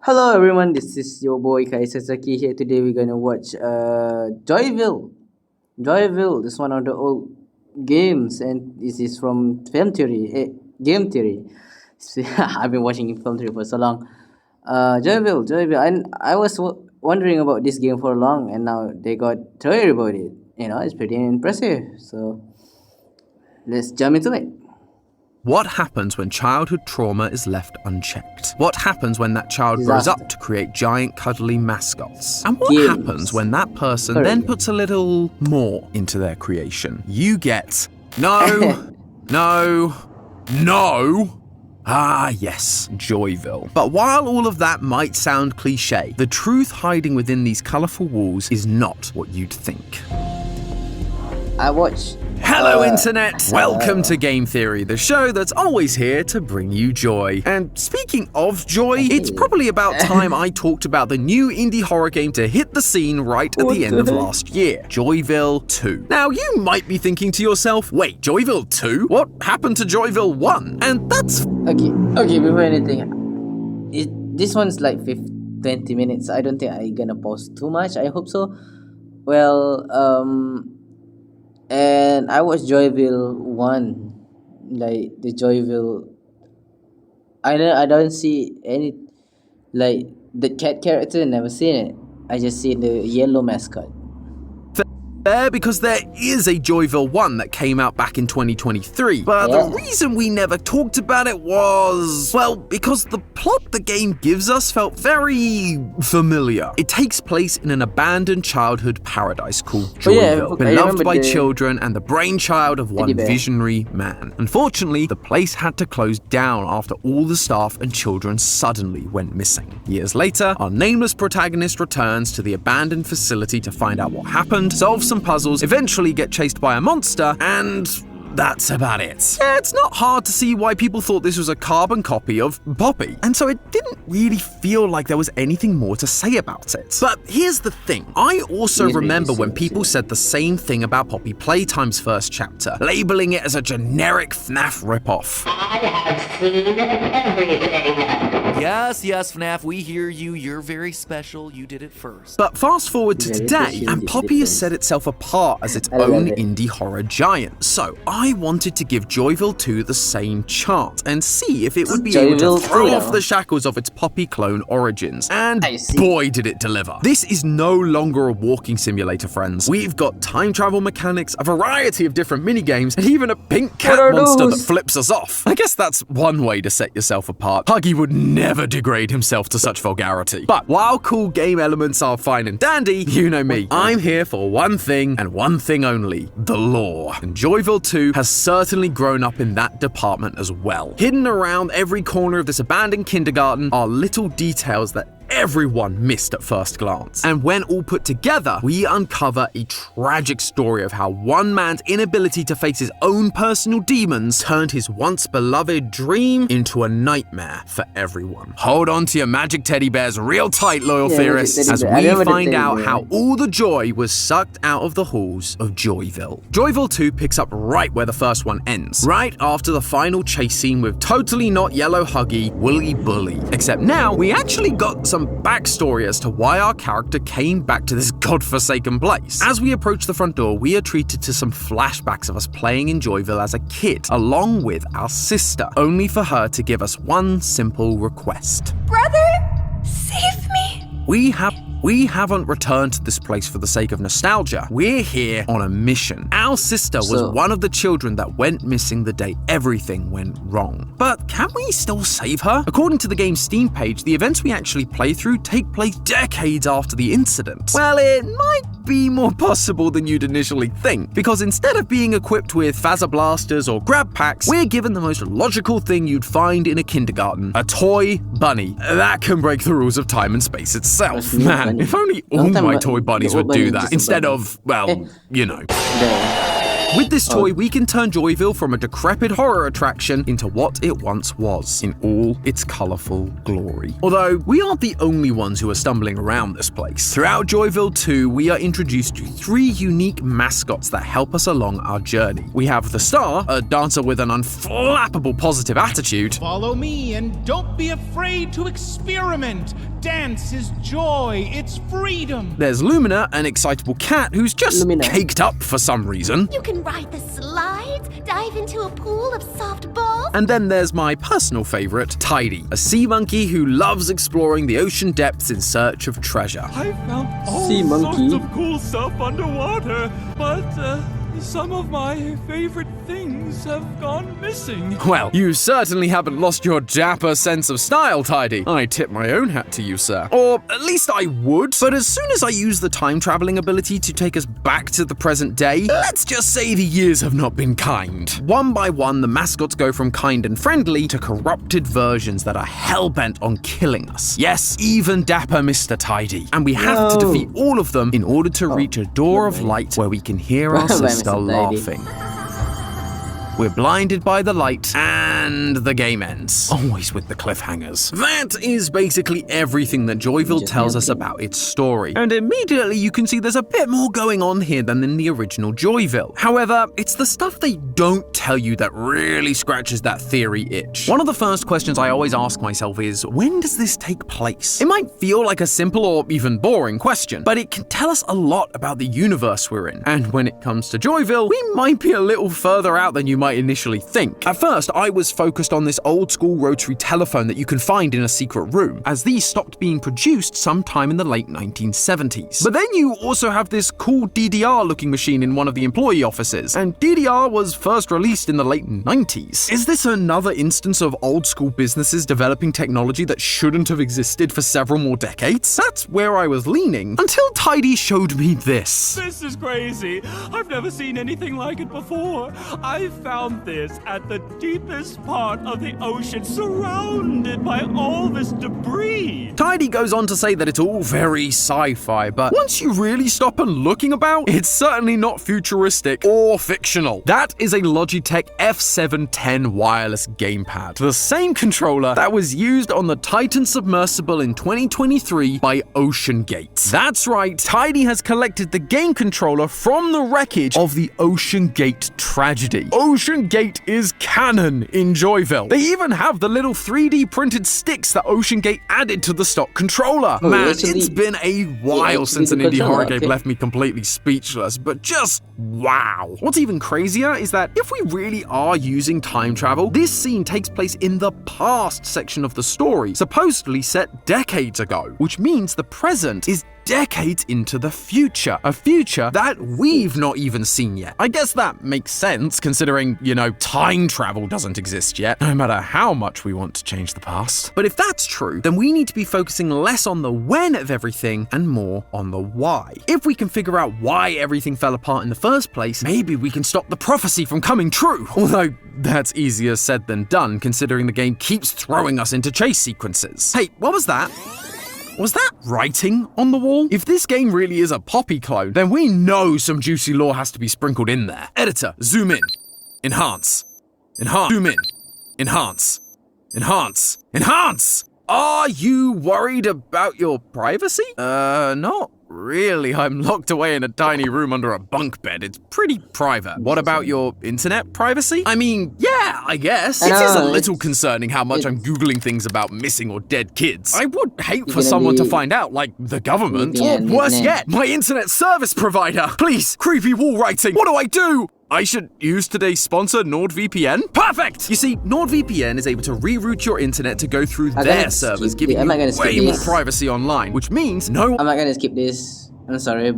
Hello everyone, this is your boy Kai Sasaki here. Today we're gonna watch Joyville. Joyville is one of the old games and this is from Film Theory, Game Theory. I've been watching Film Theory for so long. Joyville. And I was wondering about this game for long and now they got theory about it. It's pretty impressive. So let's jump into it. What happens when childhood trauma is left unchecked? What happens when that child grows up to create giant cuddly mascots? And what happens when that person then puts a little more into their creation? You get no. Yes, Joyville. But while all of that might sound cliche, the truth hiding within these colourful walls is not what you'd think. I watched Hello Internet! Welcome to Game Theory, the show that's always here to bring you joy. And speaking of joy, it's probably about time I talked about the new indie horror game to hit the scene right at the end of last year, Joyville 2. Now you might be thinking to yourself, wait, Joyville 2? What happened to Joyville 1? And that's... Okay, before anything, this one's like 20 minutes. I don't think I'm gonna pause too much. I hope so. And I watched Joyville 1, like the Joyville. I don't see any, like the cat character. Never seen it. I just see the yellow mascot. Fair, because there is a Joyville 1 that came out back in 2023, but the reason we never talked about it was, well, because the plot the game gives us felt very familiar. It takes place in an abandoned childhood paradise called Joyville, beloved by children and the brainchild of one visionary man. Unfortunately, the place had to close down after all the staff and children suddenly went missing. Years later, our nameless protagonist returns to the abandoned facility to find out what happened, solve some puzzles, eventually get chased by a monster, and that's about it. Yeah, it's not hard to see why people thought this was a carbon copy of Poppy, and so it didn't really feel like there was anything more to say about it. But here's the thing, I also remember when people said the same thing about Poppy Playtime's first chapter, labeling it as a generic FNAF ripoff. I have seen everything. Yes, FNAF, we hear you. You're very special. You did it first. But fast forward to today, and Poppy has set itself apart as its own indie horror giant. So I wanted to give Joyville 2 the same chance and see if it would be able to throw off the shackles of its Poppy clone origins. And boy, did it deliver. This is no longer a walking simulator, friends. We've got time travel mechanics, a variety of different minigames, and even a pink cat monster that flips us off. I guess that's one way to set yourself apart. Huggy would never degrade himself to such vulgarity. But while cool game elements are fine and dandy, you know me, I'm here for one thing and one thing only, the lore. And Joyville 2 has certainly grown up in that department as well. Hidden around every corner of this abandoned kindergarten are little details that everyone missed at first glance. And when all put together, we uncover a tragic story of how one man's inability to face his own personal demons turned his once beloved dream into a nightmare for everyone. Hold on to your magic teddy bears real tight, loyal theorists, as we find out how all the joy was sucked out of the halls of Joyville. Joyville 2 picks up right where the first one ends, right after the final chase scene with totally not yellow Huggy, Wooly Bully. Except now, we actually got some backstory as to why our character came back to this godforsaken place. As we approach the front door, we are treated to some flashbacks of us playing in Joyville as a kid, along with our sister, only for her to give us one simple request. Brother, save me! We haven't returned to this place for the sake of nostalgia. We're here on a mission. Our sister was one of the children that went missing the day everything went wrong. But can we still save her? According to the game's Steam page, the events we actually play through take place decades after the incident. Well, it might be more possible than you'd initially think, because instead of being equipped with phaser blasters or grab packs, we're given the most logical thing you'd find in a kindergarten, a toy bunny. That can break the rules of time and space itself. Man, if only all my toy bunnies would do that, instead of, well, you know. With this toy, we can turn Joyville from a decrepit horror attraction into what it once was, in all its colorful glory. Although, we aren't the only ones who are stumbling around this place. Throughout Joyville 2, we are introduced to 3 unique mascots that help us along our journey. We have the Star, a dancer with an unflappable positive attitude. Follow me and don't be afraid to experiment. Dance is joy, it's freedom. There's Lumina, an excitable cat who's just Lumina. caked up for some reason. You can ride the slides, dive into a pool of soft balls. And then there's my personal favorite, Tidy, a sea monkey who loves exploring the ocean depths in search of treasure. I found all Sea monkey. sorts of cool stuff underwater, but some of my favorite things have gone missing. Well, you certainly haven't lost your dapper sense of style, Tidy. I tip my own hat to you, sir. Or at least I would. But as soon as I use the time-traveling ability to take us back to the present day, let's just say the years have not been kind. One by one, the mascots go from kind and friendly to corrupted versions that are hell-bent on killing us. Yes, even dapper Mr. Tidy. And we have to No. defeat all of them in order to reach a door of light where we can hear our Bye, sister Mr. Tidy. laughing. We're blinded by the light, and the game ends. Always with the cliffhangers. That is basically everything that Joyville Just tells us nothing. about its story. And immediately you can see there's a bit more going on here than in the original Joyville. However, it's the stuff they don't tell you that really scratches that theory itch. One of the first questions I always ask myself is, when does this take place? It might feel like a simple or even boring question, but it can tell us a lot about the universe we're in. And when it comes to Joyville, we might be a little further out than you might initially think. At first, I was focused on this old school rotary telephone that you can find in a secret room, as these stopped being produced sometime in the late 1970s. But then you also have this cool DDR looking machine in one of the employee offices, and DDR was first released in the late 90s. Is this another instance of old school businesses developing technology that shouldn't have existed for several more decades? That's where I was leaning, until Tidy showed me this. This is crazy. I've never seen anything like it before. I found this at the deepest part of the ocean, surrounded by all this debris. Tidy goes on to say that it's all very sci-fi, but once you really stop and looking about, it's certainly not futuristic or fictional. That is a Logitech F710 wireless gamepad, the same controller that was used on the Titan submersible in 2023 by OceanGate. That's right, Tidy has collected the game controller from the wreckage of the OceanGate tragedy. OceanGate is canon in Joyville. They even have the little 3D printed sticks that OceanGate added to the stock controller. Oh, Man, actually- it's been a while actually since the an indie controller, horror game okay. left me completely speechless, but just wow. What's even crazier is that if we really are using time travel, this scene takes place in the past section of the story, supposedly set decades ago, which means the present is decades into the future, a future that we've not even seen yet. I guess that makes sense, considering, time travel doesn't exist yet, no matter how much we want to change the past. But if that's true, then we need to be focusing less on the when of everything and more on the why. If we can figure out why everything fell apart in the first place, maybe we can stop the prophecy from coming true. Although, that's easier said than done, considering the game keeps throwing us into chase sequences. Hey, what was that? Was that writing on the wall? If this game really is a Poppy clone, then we know some juicy lore has to be sprinkled in there. Editor, zoom in. Enhance. Enhance. Zoom in. Enhance. Enhance. Enhance! Are you worried about your privacy? Not really. I'm locked away in a tiny room under a bunk bed. It's pretty private. What about your internet privacy? I mean, yeah, I guess. It is a know, little it's- concerning how much I'm Googling things about missing or dead kids. I would hate for gonna someone to be- find out, like the government. Or VPN, worse VPN. yet, my internet service provider. Please, creepy wall writing. What do I do? I should use today's sponsor, NordVPN? Perfect! You see, NordVPN is able to reroute your internet to go through I'm their gonna servers, skip giving it. I'm not you gonna skip way more this. privacy online, which means no I'm not gonna skip this. I'm sorry.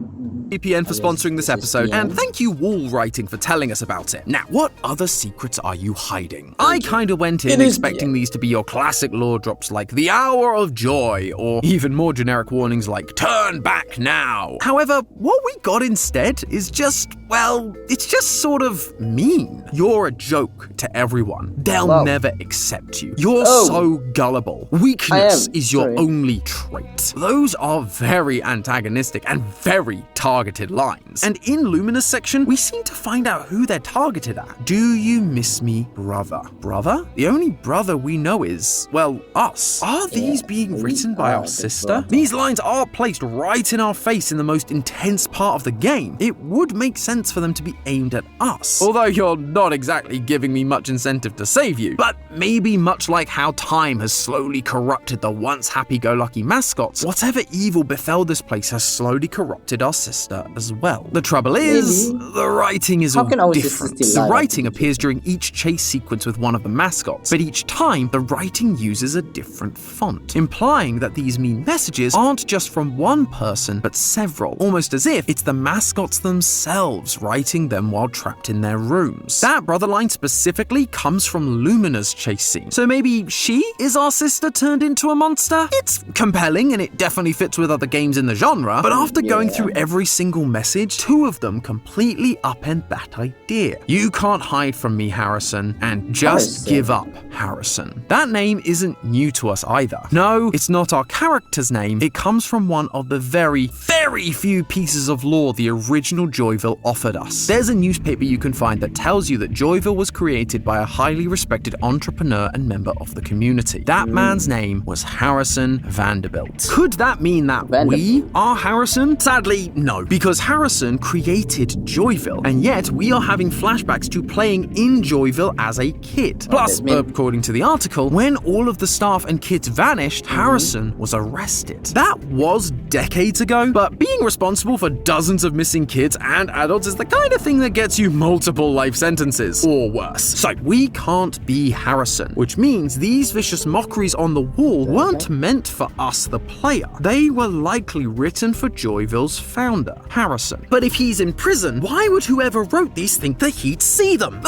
VPN for sponsoring this episode, and thank you Wall Writing for telling us about it. Now, what other secrets are you hiding? I kinda went in expecting these to be your classic lore drops like the Hour of Joy, or even more generic warnings like turn back now. However, what we got instead is just, well, it's just sort of mean. You're a joke to everyone. They'll Wow. never accept you. You're Oh. so gullible. Weakness I am. is your Sorry. only trait. Those are very antagonistic and and very targeted lines. And in Lumina's section, we seem to find out who they're targeted at. Do you miss me, brother? Brother? The only brother we know is, well, us. Are these being written by our sister? These lines are placed right in our face in the most intense part of the game. It would make sense for them to be aimed at us. Although you're not exactly giving me much incentive to save you. But maybe much like how time has slowly corrupted the once happy-go-lucky mascots, whatever evil befell this place has slowly corrupted our sister as well. The trouble is, the writing is all different. The writing appears during each chase sequence with one of the mascots, but each time the writing uses a different font, implying that these mean messages aren't just from one person, but several, almost as if it's the mascots themselves writing them while trapped in their rooms. That brother line specifically comes from Lumina's chase scene, so maybe she is our sister turned into a monster? It's compelling and it definitely fits with other games in the genre, but after going through every single message, two of them completely upend that idea. You can't hide from me, Harrison, and just give up, Harrison. That name isn't new to us either. No, it's not our character's name. It comes from one of the very, very few pieces of lore the original Joyville offered us. There's a newspaper you can find that tells you that Joyville was created by a highly respected entrepreneur and member of the community. That man's name was Harrison Vanderbilt. Could that mean that we are Harrison? Sadly, no, because Harrison created Joyville, and yet we are having flashbacks to playing in Joyville as a kid. Plus, according to the article, when all of the staff and kids vanished, Harrison was arrested. That was decades ago, but being responsible for dozens of missing kids and adults is the kind of thing that gets you multiple life sentences, or worse. So we can't be Harrison, which means these vicious mockeries on the wall weren't meant for us, the player. They were likely written for Joyville's founder, Harrison. But if he's in prison, why would whoever wrote these think that he'd see them?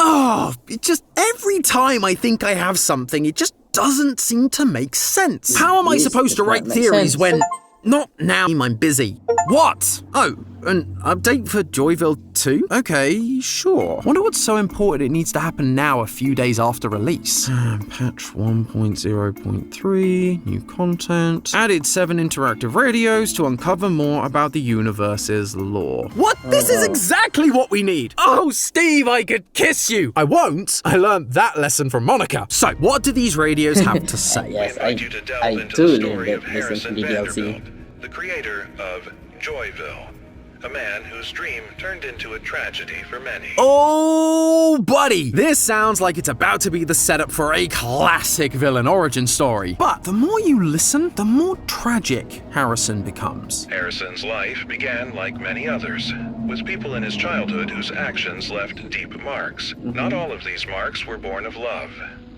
It just, every time I think I have something, it just doesn't seem to make sense. How am I supposed to write theories when... Not now, I'm busy. What? Oh, an update for Joyville 2? Okay, sure. Wonder what's so important it needs to happen now a few days after release. Patch 1.0.3, new content. Added 7 interactive radios to uncover more about the universe's lore. What? This is exactly what we need. Oh, Steve, I could kiss you. I won't. I learned that lesson from Monica. So, what do these radios have to say? Yes, I do learn that listen to the DLC. The creator of Joyville, a man whose dream turned into a tragedy for many. Oh, buddy! This sounds like it's about to be the setup for a classic villain origin story. But the more you listen, the more tragic Harrison becomes. Harrison's life began like many others, with people in his childhood whose actions left deep marks. Not all of these marks were born of love.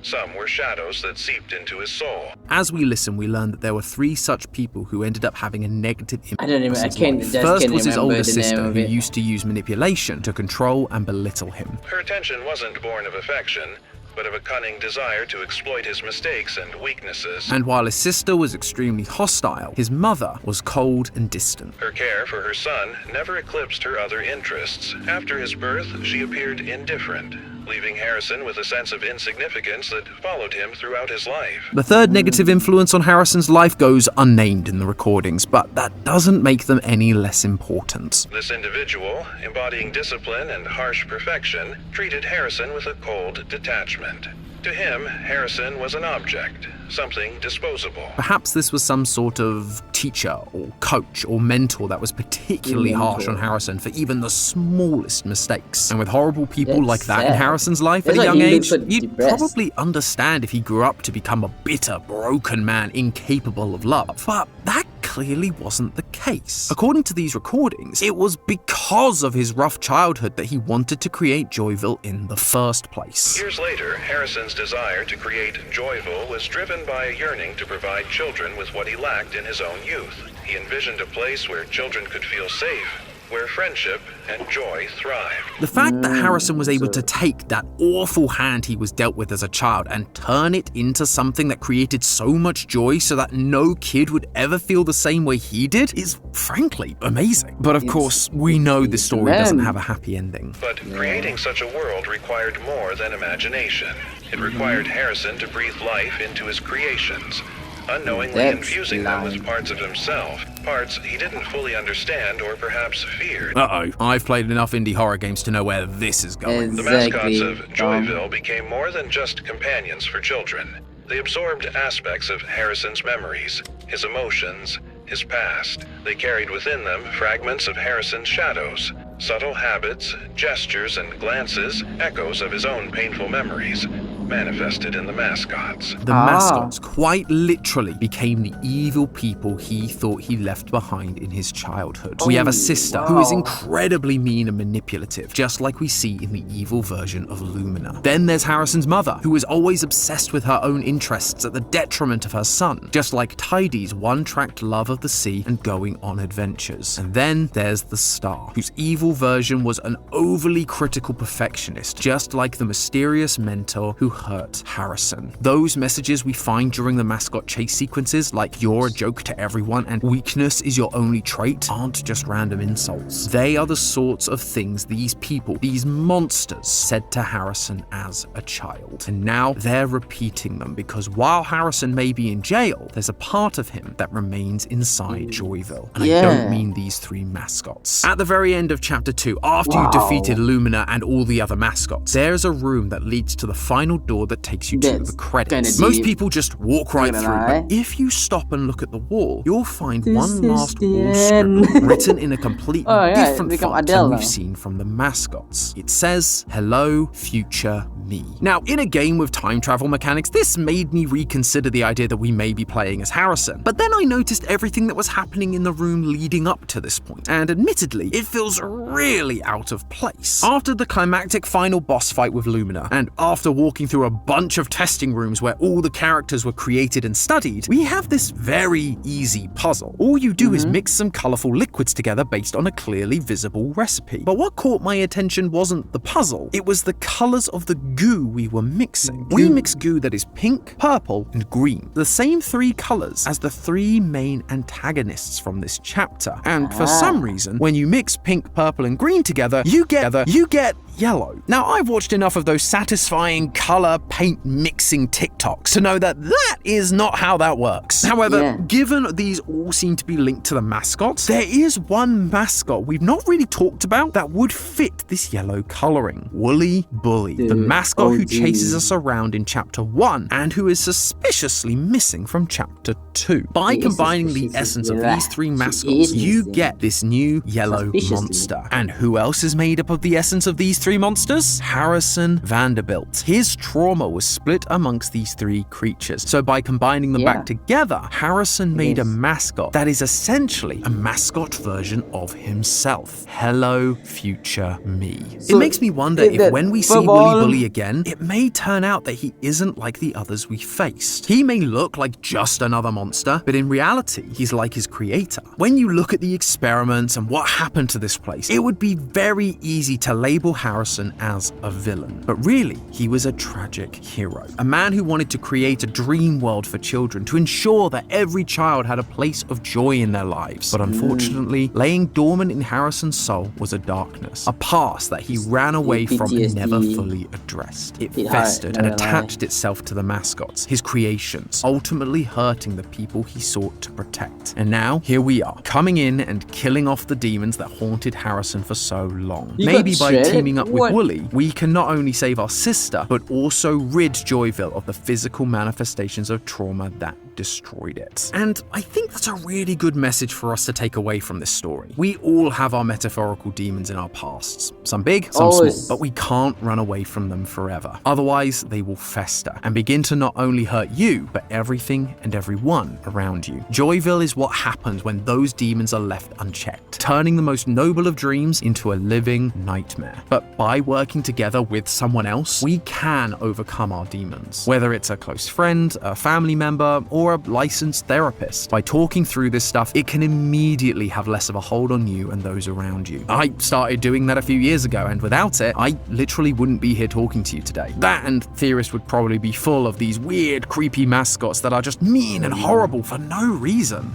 Some were shadows that seeped into his soul. As we listen, we learn that there were 3 such people who ended up having a negative impact. I don't even, I can't, just First can't was his remember older the name sister, of who it. used to use manipulation to control and belittle him. Her attention wasn't born of affection, but of a cunning desire to exploit his mistakes and weaknesses. And while his sister was extremely hostile, his mother was cold and distant. Her care for her son never eclipsed her other interests. After his birth, she appeared indifferent, leaving Harrison with a sense of insignificance that followed him throughout his life. The third negative influence on Harrison's life goes unnamed in the recordings, but that doesn't make them any less important. This individual, embodying discipline and harsh perfection, treated Harrison with a cold detachment. To him, Harrison was an object, something disposable. Perhaps this was some sort of teacher or coach or mentor that was particularly harsh on Harrison for even the smallest mistakes. And with horrible people like that in Harrison's life at a young age, you'd probably understand if he grew up to become a bitter, broken man incapable of love. But that clearly wasn't the case. According to these recordings, it was because of his rough childhood that he wanted to create Joyville in the first place. Years later, Harrison's desire to create Joyville was driven by a yearning to provide children with what he lacked in his own youth. He envisioned a place where children could feel safe, where friendship and joy thrived. The fact that Harrison was able to take that awful hand he was dealt with as a child and turn it into something that created so much joy so that no kid would ever feel the same way he did is frankly amazing. But of course, we know this story doesn't have a happy ending. But creating such a world required more than imagination. It required Harrison to breathe life into his creations. unknowingly That's infusing them with lying. parts of himself, parts he didn't fully understand or perhaps feared. Uh-oh. I've played enough indie horror games to know where this is going. The Exactly. mascots of Joyville became more than just companions for children. They absorbed aspects of Harrison's memories, his emotions, his past. They carried within them fragments of Harrison's shadows, subtle habits, gestures, and glances, echoes of his own painful memories, manifested in the mascots. The mascots quite literally became the evil people he thought he left behind in his childhood. We have a sister who is incredibly mean and manipulative, just like we see in the evil version of Lumina. Then there's Harrison's mother, who is always obsessed with her own interests at the detriment of her son, just like Tidy's one-tracked love of the sea and going on adventures. And then there's the Star, whose evil version was an overly critical perfectionist, just like the mysterious mentor who hurt Harrison. Those messages we find during the mascot chase sequences, like "you're a joke to everyone" and "weakness is your only trait," aren't just random insults. They are the sorts of things these people, these monsters, said to Harrison as a child. And now they're repeating them because while Harrison may be in jail, there's a part of him that remains inside Joyville. And I don't mean these three mascots. At the very end of Chapter 2, after you defeated Lumina and all the other mascots, there's a room that leads to the final door that takes you to the credits. Most people just walk right through, but if you stop and look at the wall, you'll find one last wall script written in a completely different font than we've seen from the mascots. It says, "Hello, future me." Now, in a game with time travel mechanics, this made me reconsider the idea that we may be playing as Harrison. But then I noticed everything that was happening in the room leading up to this point, and admittedly, it feels really out of place. After the climactic final boss fight with Lumina, and after walking through a bunch of testing rooms where all the characters were created and studied, we have this very easy puzzle. All you do is mix some colorful liquids together based on a clearly visible recipe. But what caught my attention wasn't the puzzle, it was the colors of the goo we were mixing. We mix goo that is pink, purple, and green, the same three colors as the three main antagonists from this chapter. And for some reason, when you mix pink, purple, and green together, you get yellow. Now, I've watched enough of those satisfying color paint mixing TikToks to know that that is not how that works. However, given these all seem to be linked to the mascots, there is one mascot we've not really talked about that would fit this yellow coloring. Woolly Bully, the mascot who chases us around in Chapter 1 and who is suspiciously missing from Chapter 2. By combining the essence of these three mascots, you get this new yellow monster. And who else is made up of the essence of these three monsters? Harrison Vanderbilt. His trauma was split amongst these three creatures. So by combining them back together, Harrison made a mascot that is essentially a mascot version of himself. Hello, future me. So it makes me wonder if when we see Woolly Bully again, it may turn out that he isn't like the others we faced. He may look like just another monster, but in reality, he's like his creator. When you look at the experiments and what happened to this place, it would be very easy to label Harrison as a villain. But really, he was a tragic hero. A man who wanted to create a dream world for children to ensure that every child had a place of joy in their lives. But unfortunately, laying dormant in Harrison's soul was a darkness, a past that he ran away from and never fully addressed. It festered and attached itself to the mascots, his creations, ultimately hurting the people he sought to protect. And now, here we are, coming in and killing off the demons that haunted Harrison for so long. Maybe by teaming up with Woolly, we can not only save our sister, but also rid Joyville of the physical manifestations of trauma that destroyed it. And I think that's a really good message for us to take away from this story. We all have our metaphorical demons in our pasts. Some big, some small, but we can't run away from them forever. Otherwise, they will fester and begin to not only hurt you, but everything and everyone around you. Joyville is what happens when those demons are left unchecked, turning the most noble of dreams into a living nightmare. But by working together with someone else, we can overcome our demons. Whether it's a close friend, a family member, or a licensed therapist. By talking through this stuff, it can immediately have less of a hold on you and those around you. I started doing that a few years ago, and without it, I literally wouldn't be here talking to you today. That and Theorist would probably be full of these weird, creepy mascots that are just mean and horrible for no reason.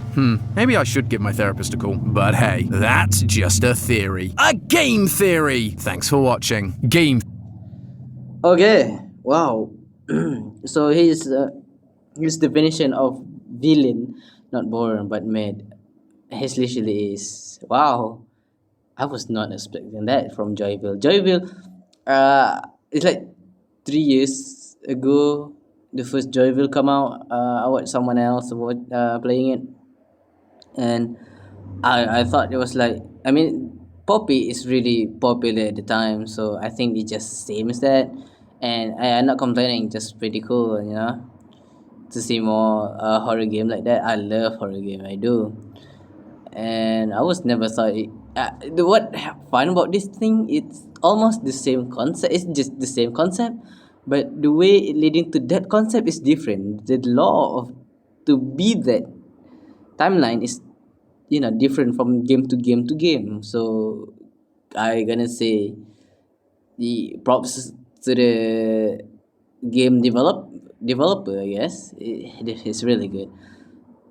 Maybe I should give my therapist a call. But hey, that's just a theory. A game theory! Thanks for watching. Game. Okay, wow. So his definition of villain, not born but made. It literally is. Wow, I was not expecting that from Joyville. Joyville, it's like 3 years ago. The first Joyville come out. I watched someone else playing it, and I thought it was like, I mean, Poppy is really popular at the time, so I think it just same as that, and I'm not complaining. Just pretty cool, to see more horror game like that. I love horror game. I do, and I was never thought it. What fun about this thing? It's almost the same concept. It's just the same concept, but the way it leading to that concept is different. The law of to be that timeline is different from game to game to game. So I gonna say the props to the game developer. I guess it's really good.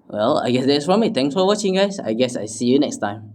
Well, I guess that's from me. Thanks for watching, guys. I guess I see you next time.